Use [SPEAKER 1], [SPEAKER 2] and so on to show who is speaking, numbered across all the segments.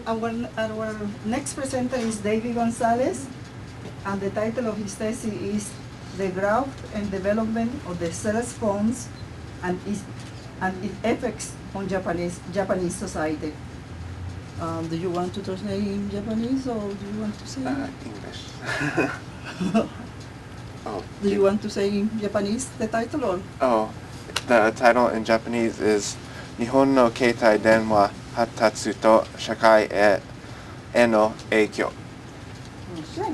[SPEAKER 1] Our next presenter is David Gonzales, and the title of his thesis is The Growth and Development of the Cell Phones and its Effects on Japanese Society. Do you want to translate in Japanese, or do you want to say
[SPEAKER 2] English? Oh.
[SPEAKER 1] Do you want to say in Japanese the title, or?
[SPEAKER 2] Oh, the title in Japanese is Nihon no Keitai Denwa Hattatsu to Shakai e no Eikyo.
[SPEAKER 1] Okay.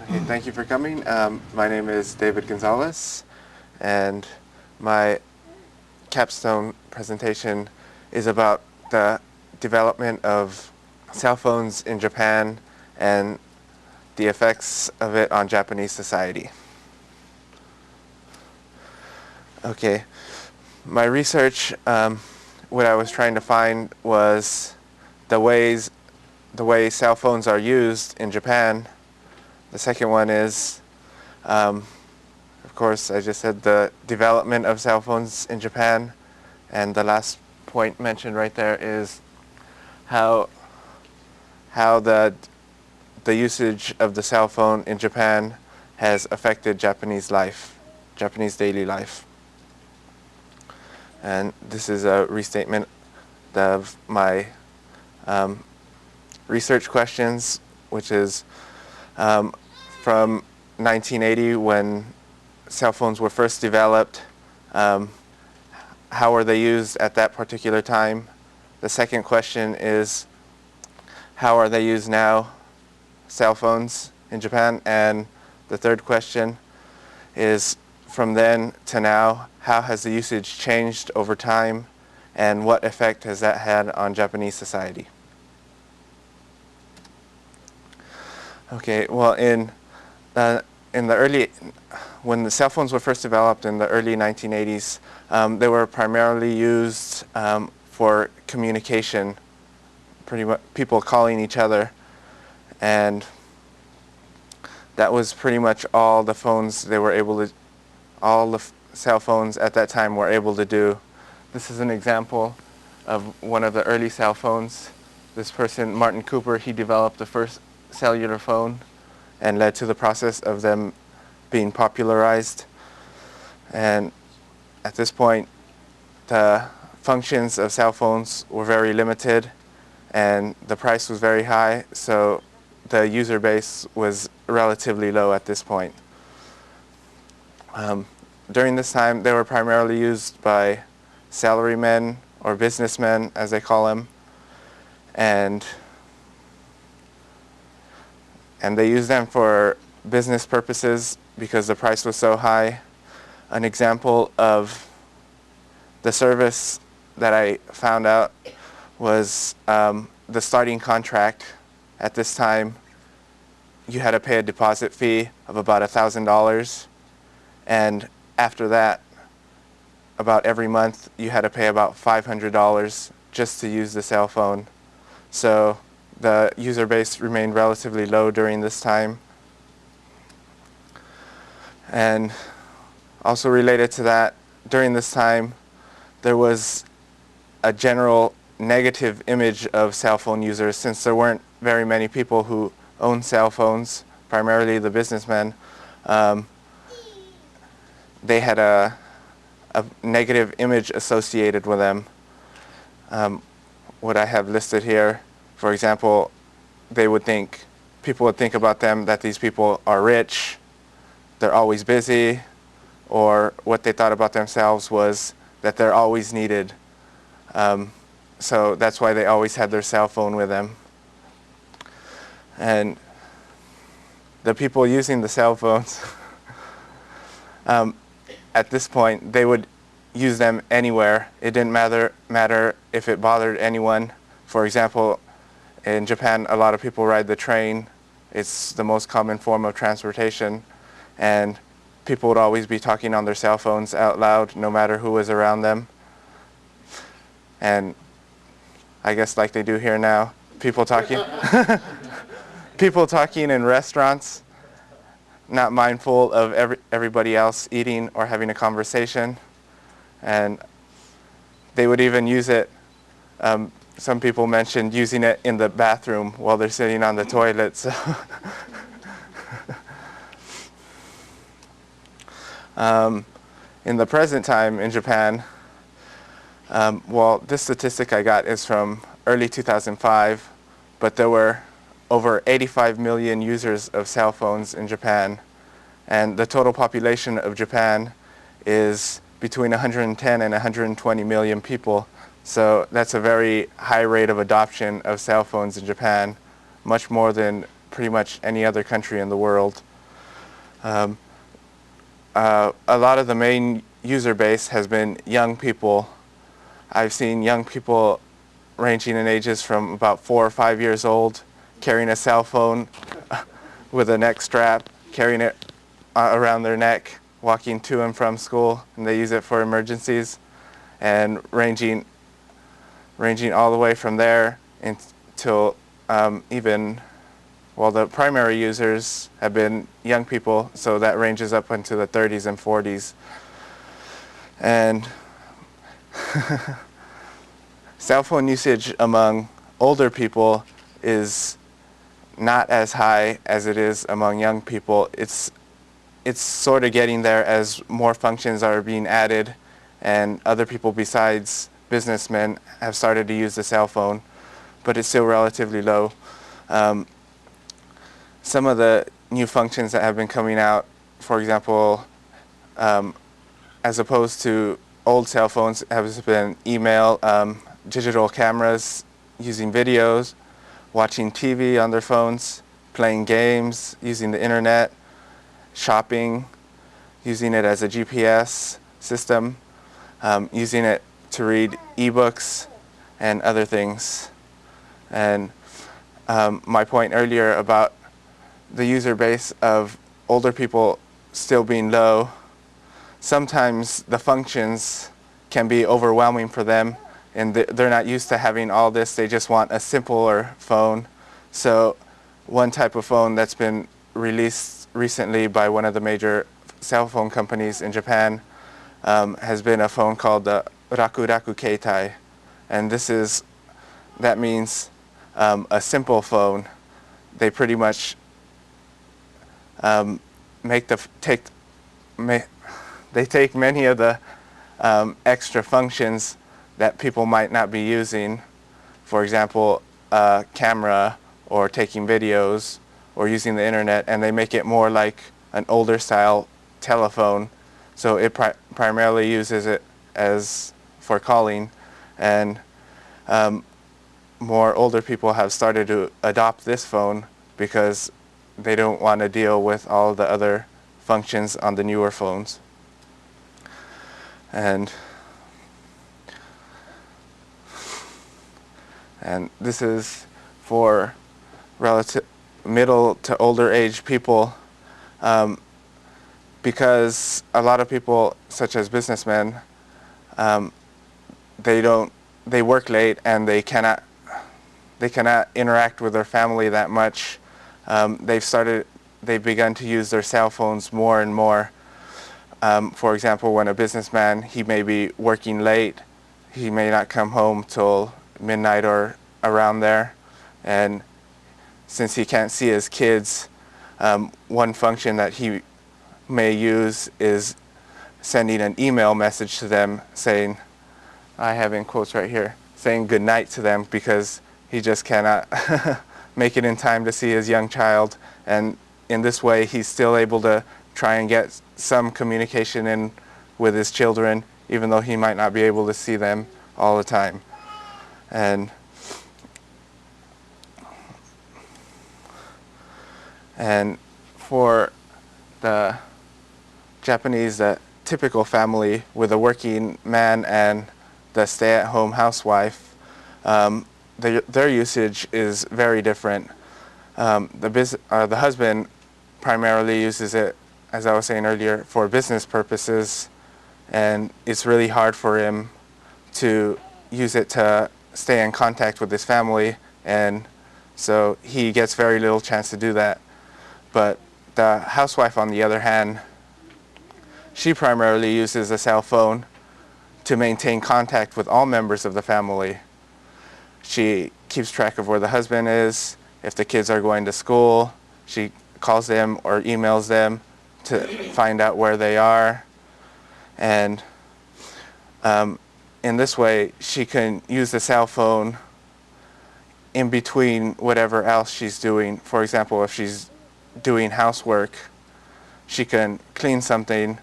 [SPEAKER 2] Okay, thank you for coming. My name is David Gonzales, and my capstone presentation is about the development of cell phones in Japan and the effects of it on Japanese society. Okay, my research, what I was trying to find was the way cell phones are used in Japan. The second one is, of course, I just said the development of cell phones in Japan, and the last point mentioned right there is how the usage of the cell phone in Japan has affected Japanese daily life. And this is a restatement of my research questions, which is from 1980, when cell phones were first developed, how were they used at that particular time? The second question is, how are they used now, cell phones in Japan? And the third question is, from then to now, how has the usage changed over time, and what effect has that had on Japanese society? Okay, well, when the cell phones were first developed in the early 1980s, they were primarily used for communication, pretty much people calling each other, and that was pretty much all the cell phones at that time were able to do. This is an example of one of the early cell phones. This person, Martin Cooper, he developed the first cellular phone and led to the process of them being popularized. And at this point, the functions of cell phones were very limited, and the price was very high, so the user base was relatively low at this point. During this time, they were primarily used by salarymen, or businessmen as they call them, and they used them for business purposes because the price was so high. An example of the service that I found out was the starting contract. At this time, you had to pay a deposit fee of about $1,000, and after that, about every month, you had to pay about $500 just to use the cell phone. So the user base remained relatively low during this time. And also related to that, during this time, there was a general negative image of cell phone users, since there weren't very many people who owned cell phones, primarily the businessmen. They had a negative image associated with them. What I have listed here, for example, people would think about them that these people are rich, they're always busy, or what they thought about themselves was that they're always needed. So that's why they always had their cell phone with them. And the people using the cell phones, at this point, they would use them anywhere. It didn't matter if it bothered anyone. For example, in Japan, a lot of people ride the train. It's the most common form of transportation, and people would always be talking on their cell phones out loud, no matter who was around them. And I guess like they do here now, people talking people talking in restaurants. not mindful of everybody else eating or having a conversation. And they would even use it, some people mentioned using it in the bathroom while they're sitting on the toilet. So in the present time in Japan, well, this statistic I got is from early 2005, but there were over 85 million users of cell phones in Japan, and the total population of Japan is between 110 and 120 million people. So that's a very high rate of adoption of cell phones in Japan, much more than pretty much any other country in the world. A lot of the main user base has been young people. I've seen young people ranging in ages from about 4 or 5 years old carrying a cell phone with a neck strap, carrying it around their neck, walking to and from school, and they use it for emergencies, and ranging all the way from there until even, well, the primary users have been young people, so that ranges up into the 30s and 40s. And cell phone usage among older people is not as high as it is among young people. It's sort of getting there as more functions are being added, and other people besides businessmen have started to use the cell phone, but it's still relatively low. Some of the new functions that have been coming out, for example, as opposed to old cell phones, have been email, digital cameras, using videos, watching TV on their phones, playing games, using the internet, shopping, using it as a GPS system, using it to read ebooks and other things. And my point earlier about the user base of older people still being low, sometimes the functions can be overwhelming for them, and they're not used to having all this. They just want a simpler phone. So one type of phone that's been released recently by one of the major cell phone companies in Japan has been a phone called the Raku Keitai, and that means a simple phone. They pretty much take many of the extra functions that people might not be using, for example, camera or taking videos or using the internet, and they make it more like an older style telephone. So it primarily uses it as for calling, and more older people have started to adopt this phone because they don't want to deal with all the other functions on the newer phones. And this is for relative middle to older age people, because a lot of people, such as businessmen, they work late and they cannot interact with their family that much. They've begun to use their cell phones more and more. For example, when a businessman, he may be working late, he may not come home till midnight or around there, and since he can't see his kids, one function that he may use is sending an email message to them saying, I have in quotes right here, saying good night to them, because he just cannot make it in time to see his young child. And in this way, he's still able to try and get some communication in with his children, even though he might not be able to see them all the time. And for the Japanese, the typical family with a working man and the stay-at-home housewife, their usage is very different. The husband primarily uses it, as I was saying earlier, for business purposes, and it's really hard for him to use it to stay in contact with his family, and so he gets very little chance to do that. But The housewife, on the other hand, she primarily uses a cell phone to maintain contact with all members of the family. She keeps track of where the husband is, if the kids are going to school. She calls them or emails them to find out where they are. And in this way, she can use the cell phone in between whatever else she's doing. For example, if she's doing housework, she can clean something,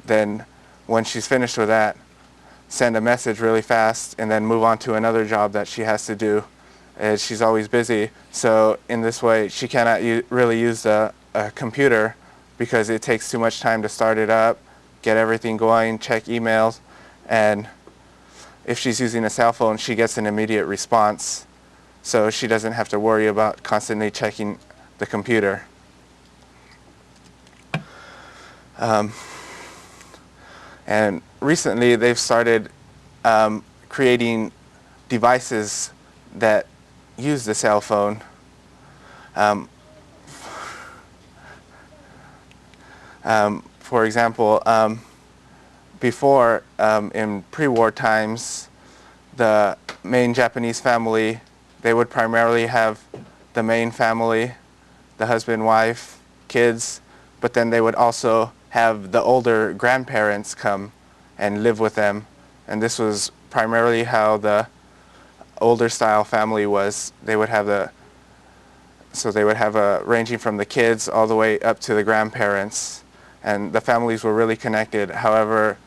[SPEAKER 2] then when she's finished with that, send a message really fast and then move on to another job that she has to do. And she's always busy, so in this way she cannot really use a computer because it takes too much time to start it up, get everything going, check emails, and if she's using a cell phone, she gets an immediate response, so she doesn't have to worry about constantly checking the computer. And recently they've started creating devices that use the cell phone. For example, before, in pre-war times, the main Japanese family, they would primarily have the main family, the husband, wife, kids, but then they would also have the older grandparents come and live with them. And this was primarily how the older style family was. They would have ranging from the kids all the way up to the grandparents. And the families were really connected. However,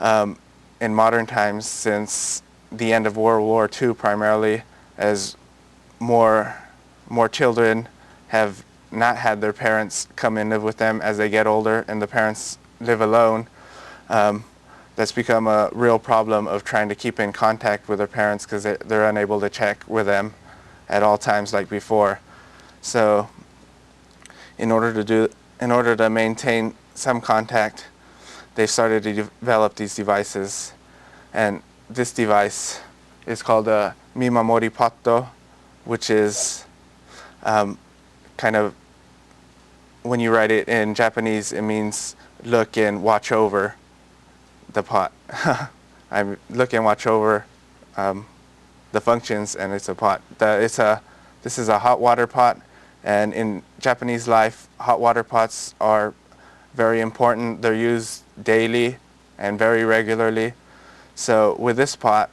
[SPEAKER 2] in modern times, since the end of World War II primarily, as more children have not had their parents come and live with them as they get older and the parents live alone, that's become a real problem of trying to keep in contact with their parents because they're unable to check with them at all times like before. So in order to maintain some contact, they've started to develop these devices. And this device is called a Mimamori Potto, which is kind of, when you write it in Japanese, it means look and watch over the pot. I look and watch over the functions, and it's a pot. This is a hot water pot, and in Japanese life, hot water pots are very important. They're used daily and very regularly. So with this pot,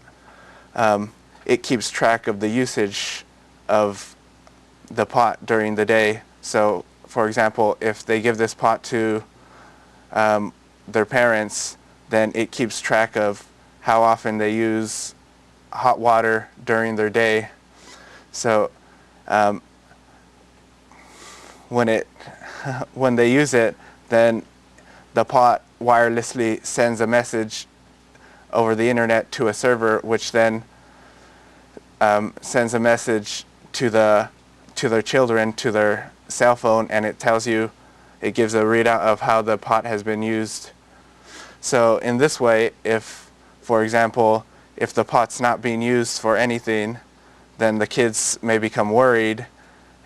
[SPEAKER 2] it keeps track of the usage of the pot during the day. So for example, if they give this pot to their parents, then it keeps track of how often they use hot water during their day. So when they use it, then the pot wirelessly sends a message over the internet to a server, which then sends a message to their children, to their cell phone, and it gives a readout of how the pot has been used. So in this way, for example, if the pot's not being used for anything, then the kids may become worried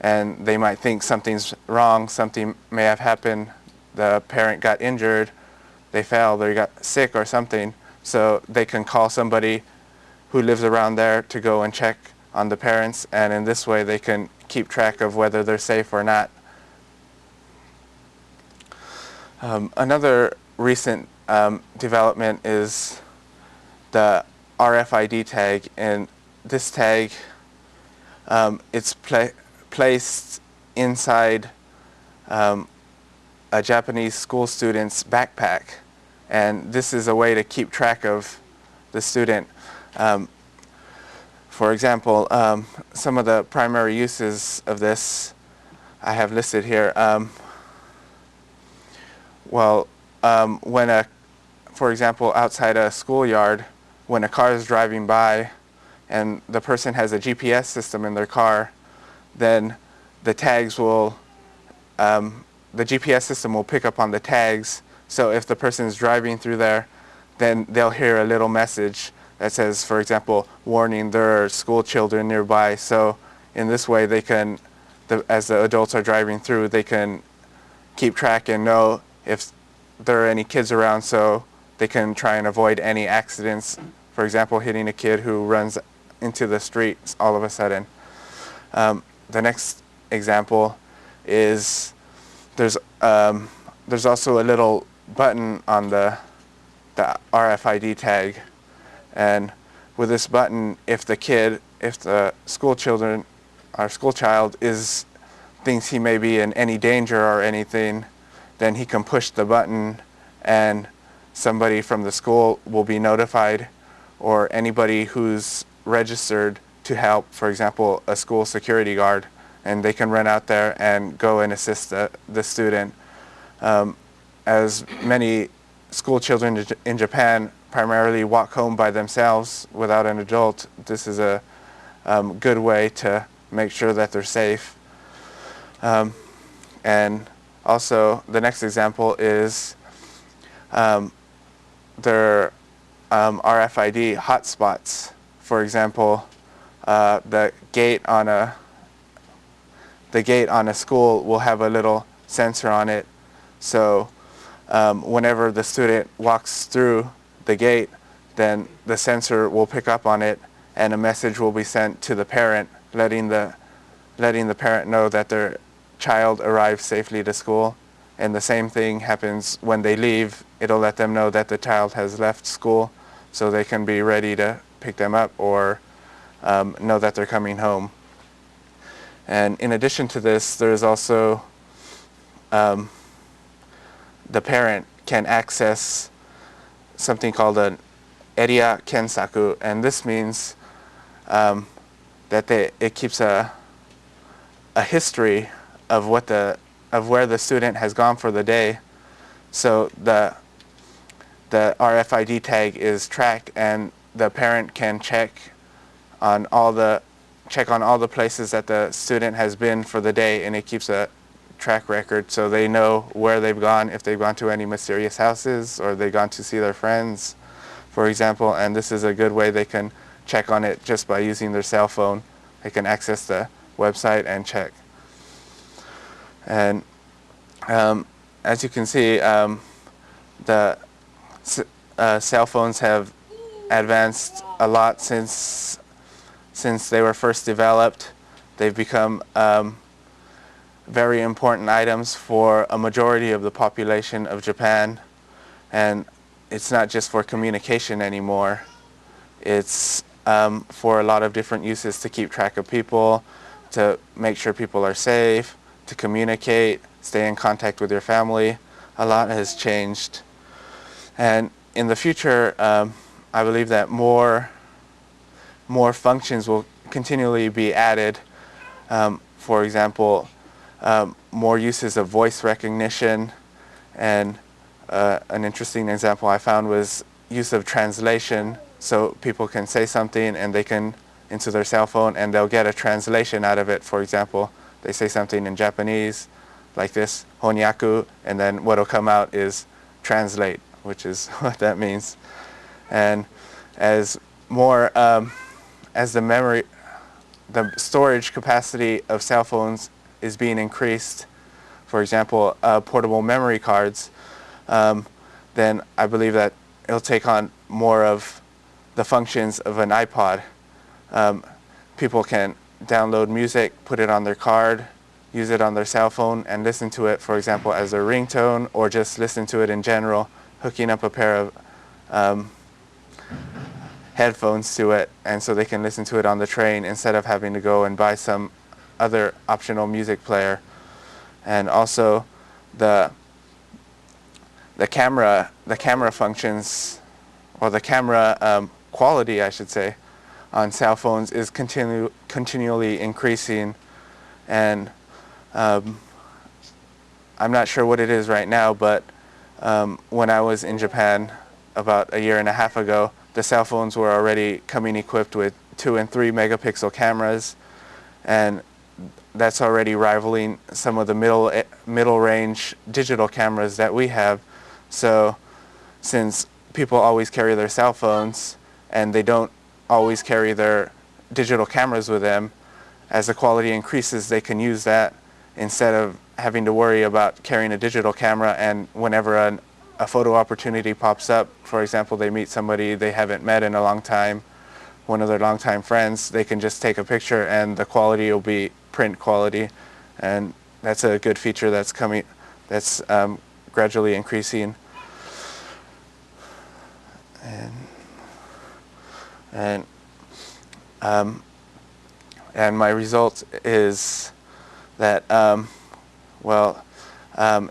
[SPEAKER 2] and they might think something's wrong, something may have happened, the parent got injured, they fell, they got sick or something, so they can call somebody who lives around there to go and check on the parents, and in this way they can keep track of whether they're safe or not. Another recent development is the Rfid tag, and this tag, it's placed inside a Japanese school student's backpack, and this is a way to keep track of the student. For example, some of the primary uses of this I have listed here. For example, outside a schoolyard, when a car is driving by and the person has a GPS system in their car, then the GPS system will pick up on the tags. So if the person is driving through there, then they'll hear a little message that says, for example, warning, there are school children nearby. So in this way, they can, as the adults are driving through, they can keep track and know if there are any kids around, so they can try and avoid any accidents. For example, hitting a kid who runs into the street all of a sudden. The next example is there's also a little button on the RFID tag, and with this button, if the school child thinks he may be in any danger or anything, then he can push the button and somebody from the school will be notified, or anybody who's registered to help, for example, a school security guard, and they can run out there and go and assist the student. As many school children in Japan primarily walk home by themselves without an adult, this is a good way to make sure that they're safe. And also, the next example is their RFID hotspots. For example, the gate on a school will have a little sensor on it, so whenever the student walks through the gate, then the sensor will pick up on it, and a message will be sent to the parent, letting the parent know that their child arrived safely to school. And the same thing happens when they leave. It'll let them know that the child has left school, so they can be ready to pick them up or know that they're coming home. And in addition to this, there's also the parent can access something called an area kensaku, and this means that it keeps a history of where the student has gone for the day. So the RFID tag is tracked, and the parent can check on all the places that the student has been for the day, and it keeps a track record, so they know where they've gone, if they've gone to any mysterious houses or they've gone to see their friends, for example. And this is a good way they can check on it just by using their cell phone. They can access the website and check. And as you can see, the cell phones have advanced a lot since they were first developed. They've become very important items for a majority of the population of Japan, and it's not just for communication anymore. It's for a lot of different uses, to keep track of people, to make sure people are safe, to communicate, stay in contact with your family. A lot has changed, and in the future, I believe that more functions will continually be added. For example, more uses of voice recognition, and an interesting example I found was use of translation. So people can say something and they can into their cell phone and they'll get a translation out of it. For example, they say something in Japanese like this, honyaku, and then what'll come out is translate, which is what that means. And as the storage capacity of cell phones is being increased, for example, portable memory cards, then I believe that it'll take on more of the functions of an iPod. People can download music, put it on their card, use it on their cell phone, and listen to it, for example, as a ringtone, or just listen to it in general, hooking up a pair of headphones to it, and so they can listen to it on the train instead of having to go and buy some other optional music player. And also the camera functions, or the camera quality, I should say, on cell phones is continually increasing, and I'm not sure what it is right now, but when I was in Japan about a year and a half ago, the cell phones were already coming equipped with 2 and 3 megapixel cameras, and that's already rivaling some of the middle range digital cameras that we have. So since people always carry their cell phones and they don't always carry their digital cameras with them, as the quality increases, they can use that instead of having to worry about carrying a digital camera, and whenever a photo opportunity pops up, for example, they meet somebody they haven't met in a long time, one of their longtime friends, they can just take a picture and the quality will be print quality, and that's a good feature that's coming, that's gradually increasing. And my result is that,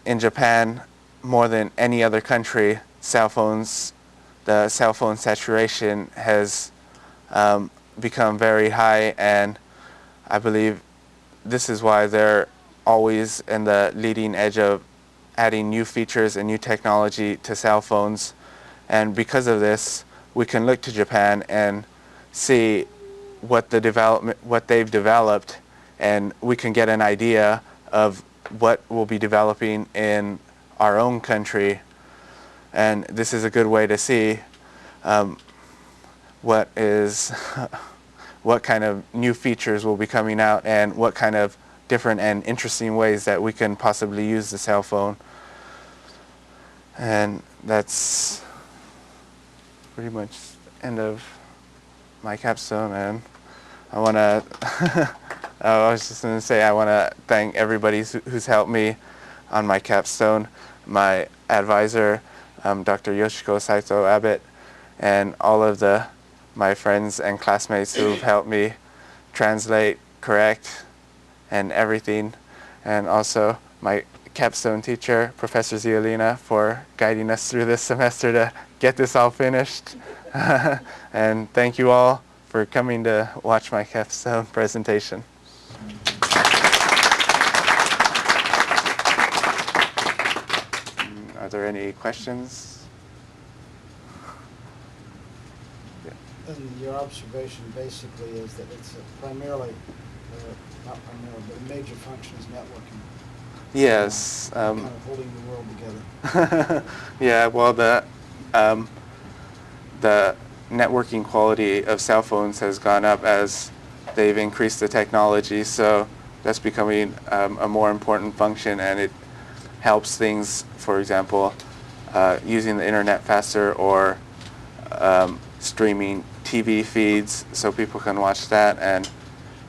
[SPEAKER 2] in Japan, more than any other country, the cell phone saturation has become very high, and I believe this is why they're always in the leading edge of adding new features and new technology to cell phones. And because of this, we can look to Japan and see what they've developed, and we can get an idea of what will be developing in our own country. And this is a good way to see what kind of new features will be coming out, and what kind of different and interesting ways that we can possibly use the cell phone. And that's pretty much the end of my capstone. And I want to I was just going to say I want to thank everybody who's helped me on my capstone, my advisor, Dr. Yoshiko Saito Abbott, and all of my friends and classmates who've helped me translate, correct, and everything, and also my capstone teacher, Professor Ziolina, for guiding us through this semester to get this all finished. And thank you all for coming to watch my capstone presentation. Are there any questions?
[SPEAKER 3] And your observation basically is that it's primarily, not primarily, but a major function is networking.
[SPEAKER 2] Yes.
[SPEAKER 3] Kind of holding the world together.
[SPEAKER 2] Yeah, well, the networking quality of cell phones has gone up as they've increased the technology, so that's becoming a more important function, and it helps things, for example, using the internet faster, or streaming TV feeds so people can watch that, and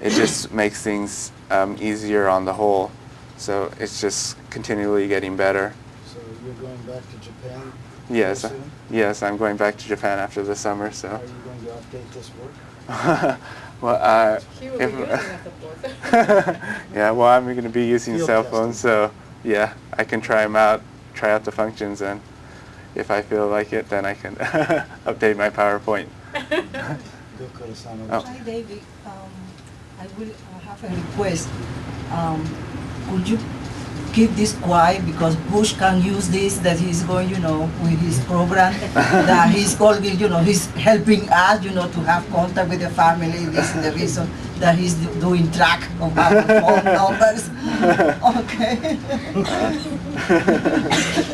[SPEAKER 2] it just makes things easier on the whole. So it's just continually getting better.
[SPEAKER 3] So you're going back to Japan?
[SPEAKER 2] Yes,
[SPEAKER 3] soon?
[SPEAKER 2] yes, I'm going back to Japan after the summer. So.
[SPEAKER 3] Are you going to update this work?
[SPEAKER 2] Well,
[SPEAKER 4] He will be using it, of course.
[SPEAKER 2] yeah, well, I'm going to be using
[SPEAKER 3] Field
[SPEAKER 2] cell
[SPEAKER 3] testing.
[SPEAKER 2] phones, so yeah, I can try out the functions, and if I feel like it, then I can update my PowerPoint. Oh.
[SPEAKER 1] Hi, David. I will have a request. Could you keep this quiet, because Bush can use this, that he's going, with his program, that he's going, he's helping us, to have contact with the family. This is the reason that he's doing track of our phone numbers. Okay.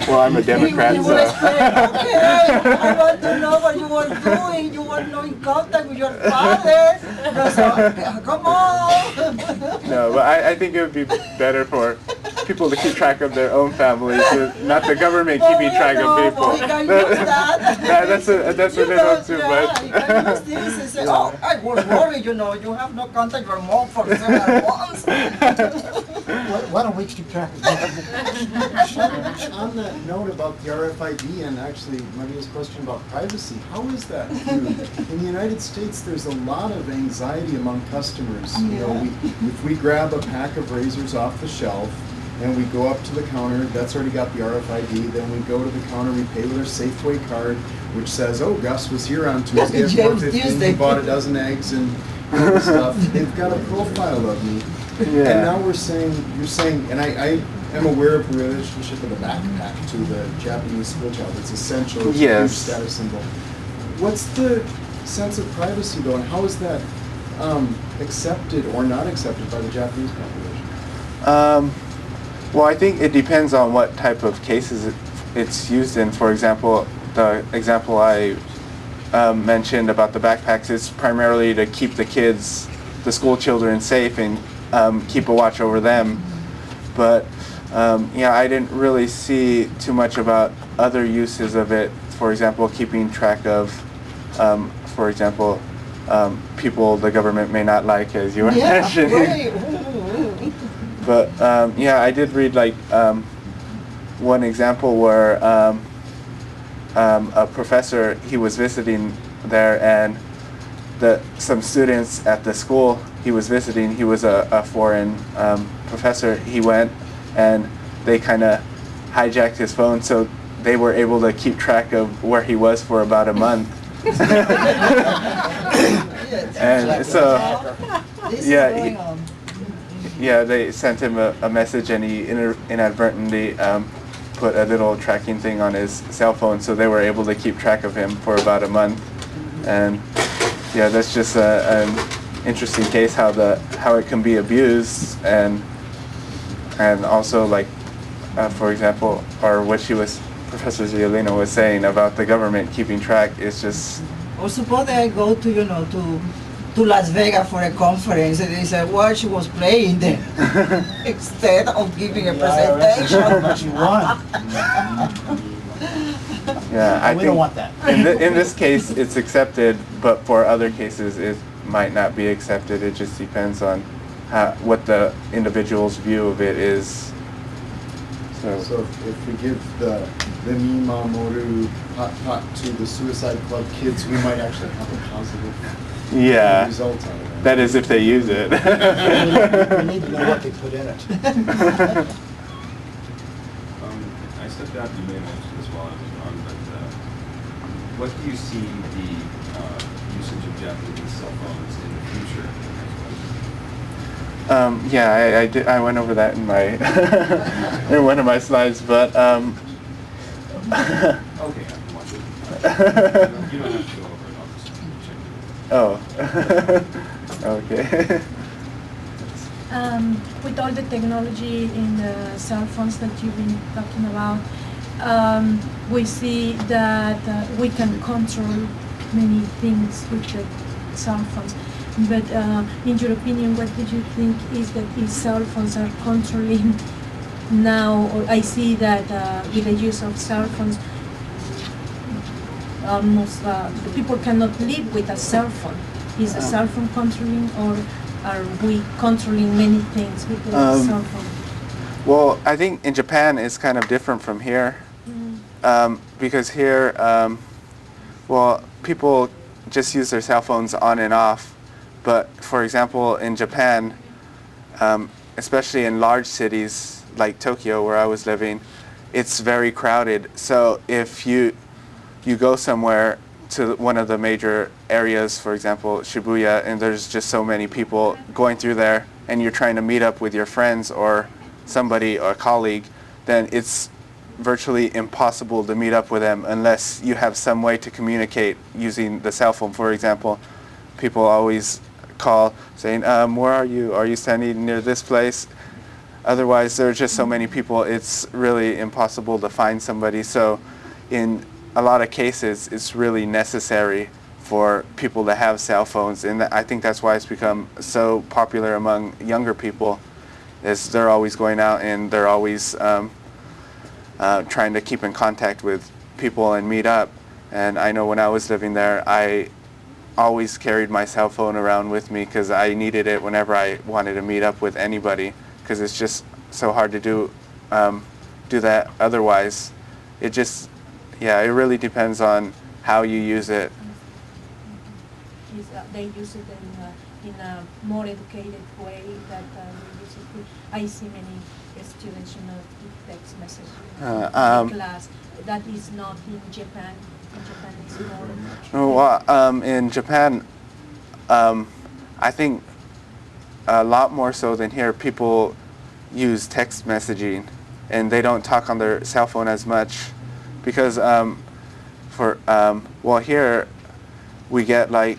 [SPEAKER 2] Well, I'm a Democrat,
[SPEAKER 1] You
[SPEAKER 2] so.
[SPEAKER 1] will explain, okay, I want to know what you were doing. You were not in contact with your father. No, so, come on.
[SPEAKER 2] No, but I think it would be better for people to keep track of their own families, not the government keeping track of people.
[SPEAKER 1] Well, you can use that.
[SPEAKER 2] That's a little too much.
[SPEAKER 1] You can use this and say, oh, I was worried, you have no contact your mom for several months.
[SPEAKER 3] Why don't we keep track of that?
[SPEAKER 5] On that note about the RFID and actually Maria's question about privacy, how is that viewed? In the United States, there's a lot of anxiety among customers. If we grab a pack of razors off the shelf and we go up to the counter, that's already got the RFID, then we go to the counter, we pay with our Safeway card, which says, oh, Gus was here on Tuesday at 4:15, he bought a dozen eggs and all this stuff. They've got a profile of me.
[SPEAKER 2] Yeah.
[SPEAKER 5] And now you're saying, and I am aware of the relationship of the backpack to the Japanese schoolchild. It's essential. It's a huge
[SPEAKER 2] Yes.
[SPEAKER 5] status symbol. What's the sense of privacy though, and how is that accepted or not accepted by the Japanese population?
[SPEAKER 2] Well, I think it depends on what type of cases it's used in. For example, the example I mentioned about the backpacks is primarily to keep the school children safe and keep a watch over them. But Yeah, I didn't really see too much about other uses of it. For example, keeping track of, for example, people the government may not like, as you were mentioning.
[SPEAKER 1] Right.
[SPEAKER 2] But yeah, I did read like one example where a professor, he was visiting there, and some students at the school he was visiting, he was a foreign professor, he went and they kind of hijacked his phone, so they were able to keep track of where he was for about a month. And so,
[SPEAKER 1] This
[SPEAKER 2] yeah,
[SPEAKER 1] is going on.
[SPEAKER 2] yeah, they sent him a message, and he inadvertently put a little tracking thing on his cell phone, so they were able to keep track of him for about a month. And yeah, that's just an interesting case how it can be abused, and also like for example, or what Professor Ziolino was saying about the government keeping track is just.
[SPEAKER 1] Or suppose I go to Las Vegas for a conference and they say, well, she was playing there instead of giving a presentation.
[SPEAKER 3] How much you want?
[SPEAKER 2] Yeah, I
[SPEAKER 3] We
[SPEAKER 2] think
[SPEAKER 3] don't want that.
[SPEAKER 2] in this case it's accepted, but for other cases it might not be accepted. It just depends on what the individual's view of it is.
[SPEAKER 5] So if we give the Mimamoru hot to the Suicide Club kids, we might actually have a positive
[SPEAKER 2] Yeah,
[SPEAKER 5] result out of that.
[SPEAKER 2] that is if they use it.
[SPEAKER 3] We need to know what they put in it.
[SPEAKER 6] I stepped out, you may have mentioned this while I was on, but what do you see the usage of Japanese cell phones in the future?
[SPEAKER 2] Yeah, I did. I went over that in my in one of my slides, but
[SPEAKER 6] Okay, I can watch it. You don't have to go over it, I'll just check it.
[SPEAKER 2] oh, okay.
[SPEAKER 7] With all the technology in the cell phones that you've been talking about, we see that we can control many things with the cell phones. But in your opinion, what do you think is that these cell phones are controlling now? Or I see that with the use of cell phones, almost the people cannot live with a cell phone. Is a cell phone controlling, or are we controlling many things with the cell phone?
[SPEAKER 2] Well, I think in Japan it's kind of different from here, because here, well, people just use their cell phones on and off. But for example, in Japan, especially in large cities like Tokyo, where I was living, it's very crowded. So if you go somewhere to one of the major areas, for example, Shibuya, and there's just so many people going through there, and you're trying to meet up with your friends or somebody or a colleague, then it's virtually impossible to meet up with them unless you have some way to communicate using the cell phone. For example, people always call saying, where are you? Are you standing near this place? Otherwise, there are just so many people, it's really impossible to find somebody. So in a lot of cases, it's really necessary for people to have cell phones. And I think that's why it's become so popular among younger people, is they're always going out and they're always trying to keep in contact with people and meet up. And I know when I was living there, I always carried my cell phone around with me because I needed it whenever I wanted to meet up with anybody, because it's just so hard to do that otherwise. It just, yeah, it really depends on how you use it.
[SPEAKER 7] They use it in a more educated way that we use it. I see many students, text messages in class. That is not in Japan. In Japan, it's more.
[SPEAKER 2] Well, in Japan, I think a lot more so than here, people use text messaging, and they don't talk on their cell phone as much, because well, here we get like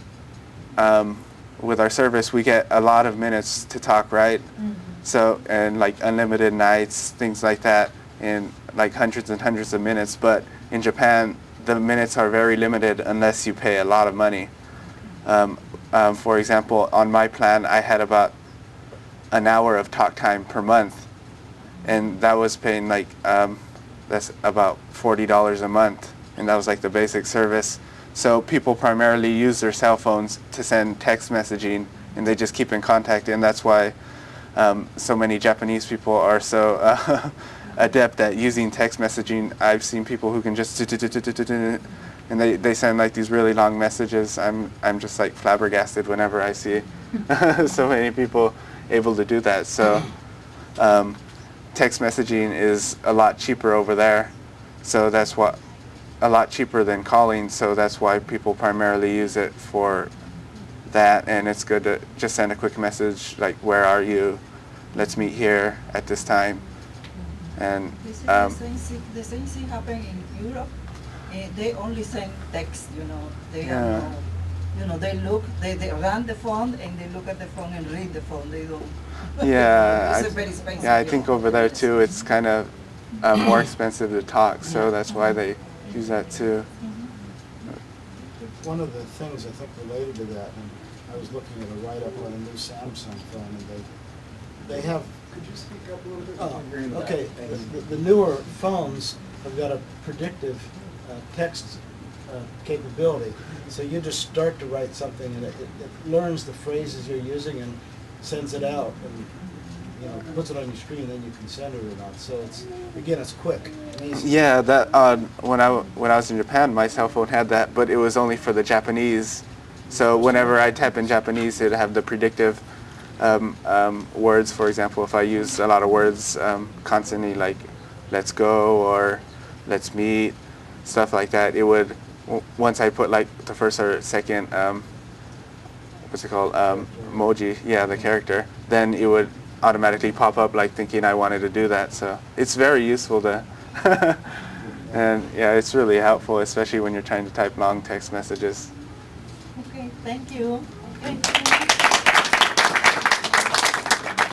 [SPEAKER 2] with our service we get a lot of minutes to talk, right? Mm-hmm. So, and like unlimited nights, things like that, and like hundreds and hundreds of minutes. But in Japan, the minutes are very limited unless you pay a lot of money. For example, on my plan, I had about an hour of talk time per month, and that was paying like that's about $40 a month, and that was like the basic service. So people primarily use their cell phones to send text messaging, and they just keep in contact, and that's why so many Japanese people are so adept at using text messaging. I've seen people who can just and they send like these really long messages. I'm just like flabbergasted whenever I see so many people able to do that. So text messaging is a lot cheaper over there, so that's what a lot cheaper than calling, so that's why people primarily use it for that. And it's good to just send a quick message like, where are you, let's meet here at this time. And
[SPEAKER 1] The same thing happened in Europe. They only send text, you know. They
[SPEAKER 2] Yeah.
[SPEAKER 1] have no, you know, they run the phone and they look at the phone and read the phone. They don't.
[SPEAKER 2] yeah,
[SPEAKER 1] It's very expensive.
[SPEAKER 2] I think over there too it's kind of more expensive to talk, so that's why they use that too.
[SPEAKER 3] One of the things I think related to that, and I was looking at a write-up on a new Samsung phone, and they have.
[SPEAKER 5] Could you speak up a little bit?
[SPEAKER 3] Oh,
[SPEAKER 5] You're in the back.
[SPEAKER 3] okay.
[SPEAKER 5] Thanks.
[SPEAKER 3] The newer phones have got a predictive text capability, so you just start to write something, and it learns the phrases you're using and sends it out, and you know, puts it on your screen, then you can send it or not. So it's quick and easy.
[SPEAKER 2] Yeah, that when I was in Japan, my cell phone had that, but it was only for the Japanese. So whenever I type in Japanese, it'd have the predictive words. For example, if I use a lot of words constantly, like "let's go" or "let's meet," stuff like that, it would once I put like the first or second what's it called emoji, yeah, the character, then it would automatically pop up like thinking I wanted to do that. So it's very useful to and yeah, it's really helpful, especially when you're trying to type long text messages.
[SPEAKER 1] Okay, thank you. Okay.